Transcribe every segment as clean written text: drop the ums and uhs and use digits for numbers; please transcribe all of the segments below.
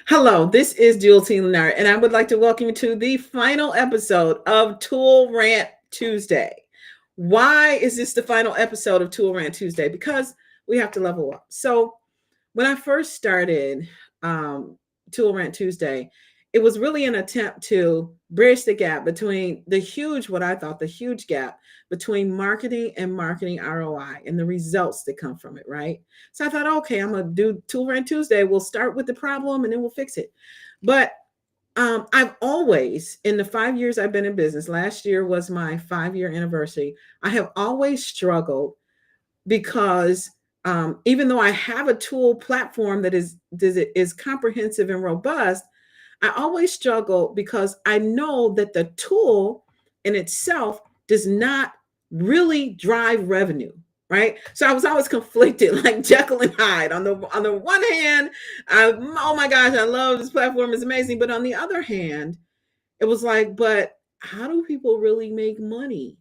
Hello, this is Jewel Leonard, and I would like to welcome you to the final episode of Tool Rant Tuesday. Why is this the final episode of Tool Rant Tuesday? Because we have to level up. So, when I first started Tool Rant Tuesday, it was really an attempt to bridge the gap between what I thought the huge gap between marketing and marketing ROI and the results that come from it, right? So I thought, okay, I'm going to do Tool Rant Tuesday. We'll start with the problem and then we'll fix it. But I've always, in the 5 years I've been in business, last year was my 5 year anniversary, I have always struggled because even though I have a tool platform that is comprehensive and robust, I always struggle because I know that the tool in itself does not really drive revenue. Right. So I was always conflicted, like Jekyll and Hyde. On the one hand, oh my gosh, I love this platform, it's amazing. But on the other hand, it was like, but how do people really make money?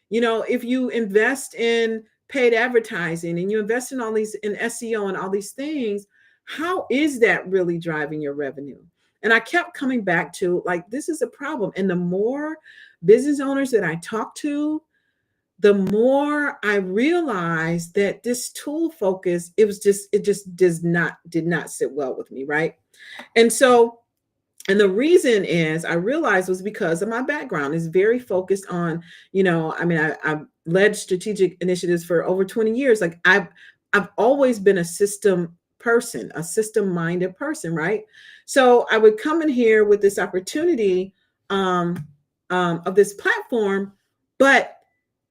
If you invest in paid advertising and you invest in all these in SEO and all these things, how is that really driving your revenue? And I kept coming back to, like, this is a problem. And the more business owners that I talk to, the more I realized that this tool focus, it just did not sit well with me, right? And so, and the reason is I realized was because of my background is very focused on, I've led strategic initiatives for over 20 years. Like I've always been a system person, a system minded person, right? So I would come in here with this opportunity of this platform, but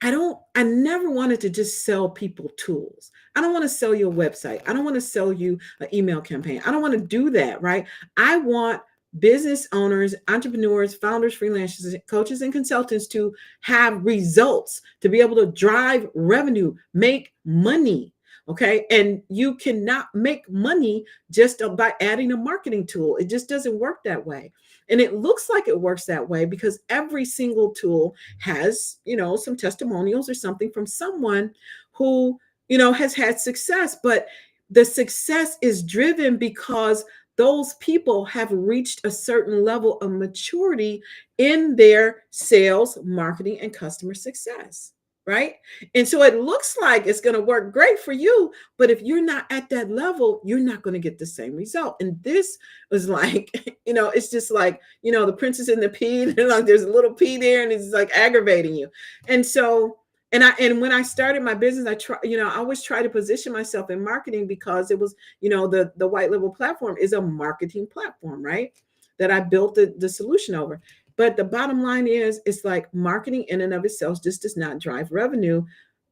I never wanted to just sell people tools. I don't want to sell you a website. I don't want to sell you an email campaign. I don't want to do that, right? I want business owners, entrepreneurs, founders, freelancers, coaches, and consultants to have results, to be able to drive revenue, make money. Okay. And you cannot make money just by adding a marketing tool. It just doesn't work that way. And it looks like it works that way because every single tool has, some testimonials or something from someone who, has had success. But the success is driven because those people have reached a certain level of maturity in their sales, marketing, and customer success, right? And so it looks like it's going to work great for you, but if you're not at that level, you're not going to get the same result. And this was like, it's just like, the princess and the pea, like there's a little pea there and it's like aggravating you. And so, and when I started my business, I always try to position myself in marketing because it was, the white label platform is a marketing platform, right? That I built the solution over. But the bottom line is, it's like marketing in and of itself just does not drive revenue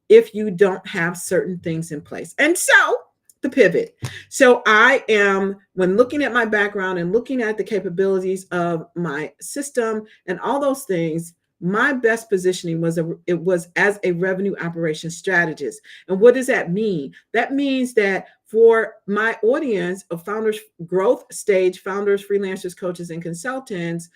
if you don't have certain things in place. And so the pivot. So when looking at my background and looking at the capabilities of my system and all those things, my best positioning was as a revenue operations strategist. And what does that mean? That means that for my audience of founders, growth stage founders, freelancers, coaches, and consultants,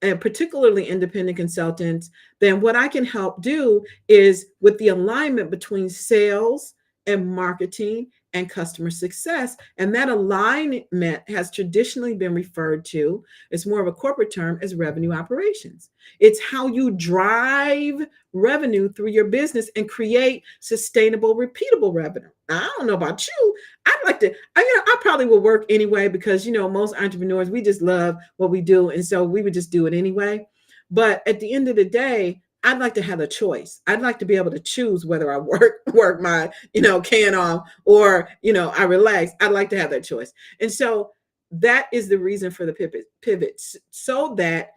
and particularly independent consultants, then what I can help do is with the alignment between sales and marketing and customer success. And that alignment has traditionally been referred to, it's more of a corporate term, as revenue operations. It's how you drive revenue through your business and create sustainable, repeatable revenue. Now, I don't know about you. I'd like to, I probably will work anyway because, most entrepreneurs, we just love what we do. And so we would just do it anyway. But at the end of the day, I'd like to have a choice. I'd like to be able to choose whether I work my, can off or, I relax. I'd like to have that choice. And so that is the reason for the pivot so that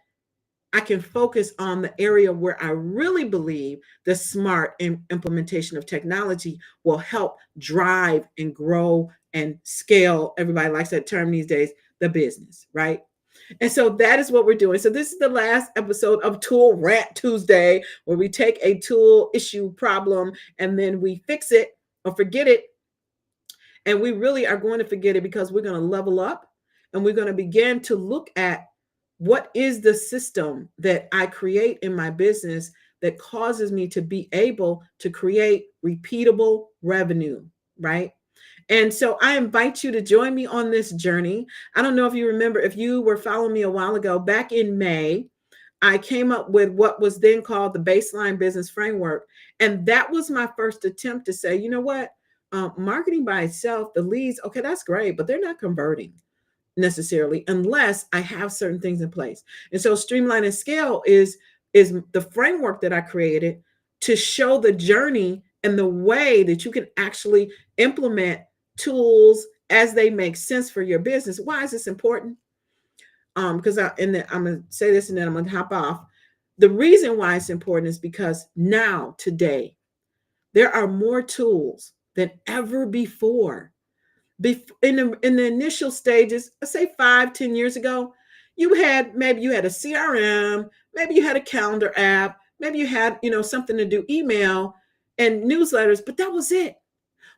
I can focus on the area where I really believe the smart implementation of technology will help drive and grow and scale. Everybody likes that term these days, the business, right? And so that is what we're doing. So this is the last episode of Tool Rant Tuesday, where we take a tool issue problem and then we fix it or forget it. And we really are going to forget it because we're going to level up and we're going to begin to look at what is the system that I create in my business that causes me to be able to create repeatable revenue, right? And so I invite you to join me on this journey. I don't know if you remember, if you were following me a while ago, back in May, I came up with what was then called the baseline business framework. And that was my first attempt to say, you know what? Marketing by itself, the leads, okay, that's great, but they're not converting necessarily unless I have certain things in place. And so streamline and scale is the framework that I created to show the journey and the way that you can actually implement tools as they make sense for your business. Why is this important? Because I'm gonna say this and then I'm gonna hop off. The reason why it's important is because now, today, there are more tools than ever before. In the initial stages, let's say 5-10 years ago, maybe you had a CRM, maybe you had a calendar app, maybe you had something to do email and newsletters, but that was it.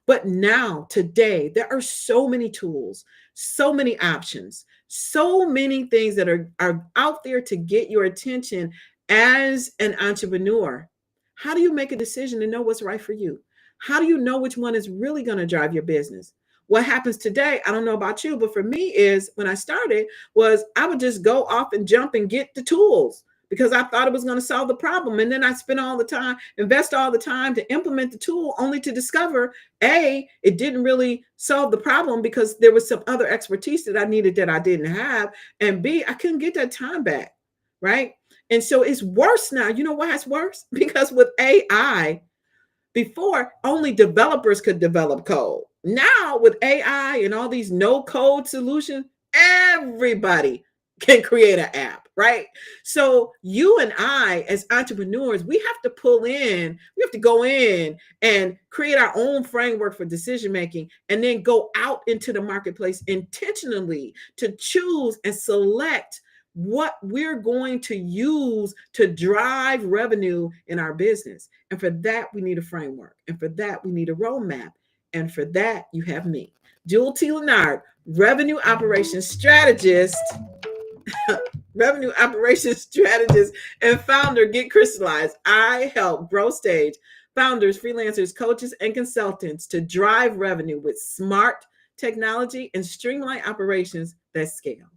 But now, today, there are so many tools, so many options, so many things that are out there to get your attention as an entrepreneur. How do you make a decision to know what's right for you? How do you know which one is really going to drive your business? What happens today, I don't know about you, but for me is when I started was I would just go off and jump and get the tools because I thought it was going to solve the problem. And then I spent all the time, invest all the time to implement the tool only to discover it didn't really solve the problem because there was some other expertise that I needed that I didn't have. And B, I couldn't get that time back. Right. And so it's worse now. You know why it's worse? Because with AI, before only developers could develop code. Now with AI and all these no code solutions, everybody can create an app, right? So you and I as entrepreneurs, we have to go in and create our own framework for decision making and then go out into the marketplace intentionally to choose and select what we're going to use to drive revenue in our business. And for that, we need a framework. And for that, we need a roadmap. And for that, you have me, Jewel T. Leonard, revenue operations strategist, and founder, Get Crystalized. I help growth stage founders, freelancers, coaches, and consultants to drive revenue with smart technology and streamlined operations that scale.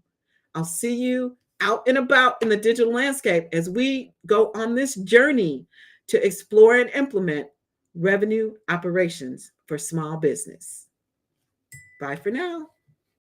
I'll see you out and about in the digital landscape as we go on this journey to explore and implement revenue operations for small business. Bye for now.